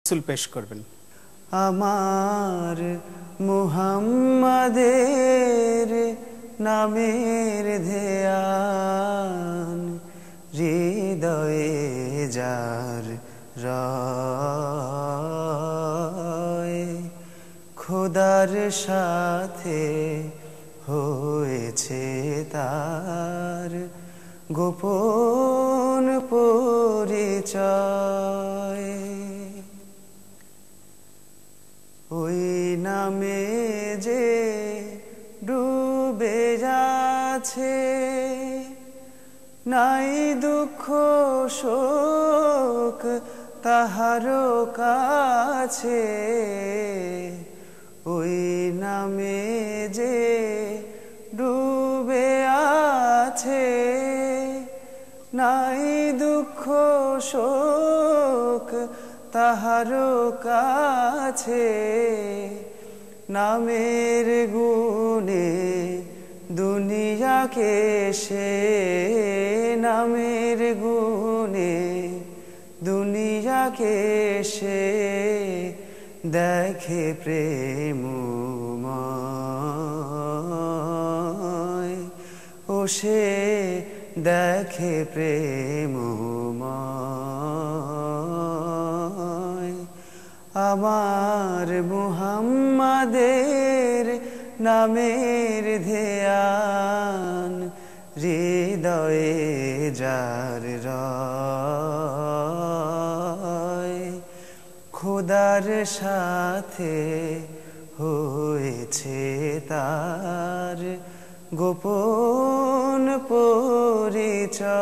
সুল পেশ করবেন। আমার মুহাম্মাদের নামের ধ্যান হৃদয়ে যার রয়, খোদার সাথে হয়েছে তার গোপন পরিচয়। ওই নামে যে ডুবে যাচ্ছে, নাই দুঃখ শোক তাহারও কাছে। ওই নামে যে ডুবে আছে, নাই দুঃখ শোক তাহারও কাছে। নামের গুণে দুনিয়াকে সে, নামের গুণে দুনিয়াকে সে দেখে প্রেমময়। ও সে দেখে প্রেমময়। আমার মুহাম্মাদের নামের ধ্যান হৃদয়ে যার রয়, খোদার সাথে হয়েছে তার গোপন পরিচয়।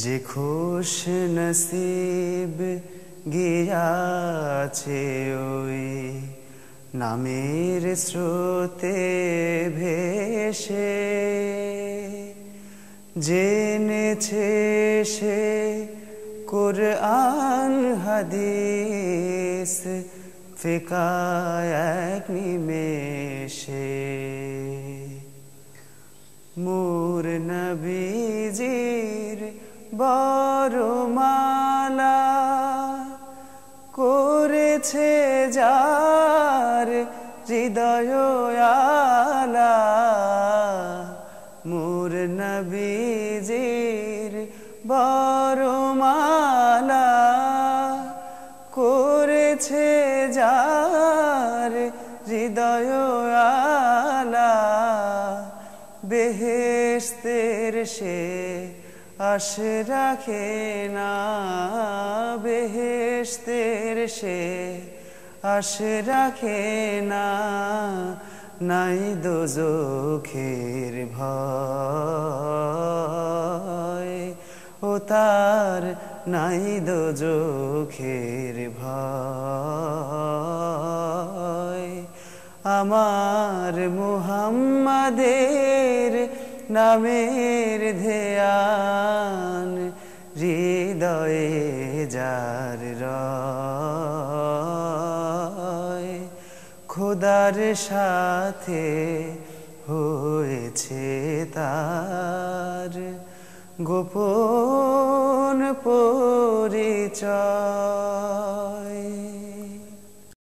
যে খুশ নসিব গিয়াছে ওই নামের স্রোতে ভেসে, জেনেছে সে কুরআন হাদিস ফিকায় এক নিমেষে। মোর নবীজির বরমালা করেছে যার হৃদয় আলা। মোর নবীজির বরমালা করেছে যার হৃদয় আলা। বেহেশতের সে আশ রাখে না, বেহেশতের সে আশ রাখে না। নাই দোজখের ভয়, ও তার নাই দোজখের ভয়। আমার মুহাম্মাদের নামের ধ্যান হৃদয়ে যার রয়, খোদার সাথে হয়েছে তার গোপন পরিচয়।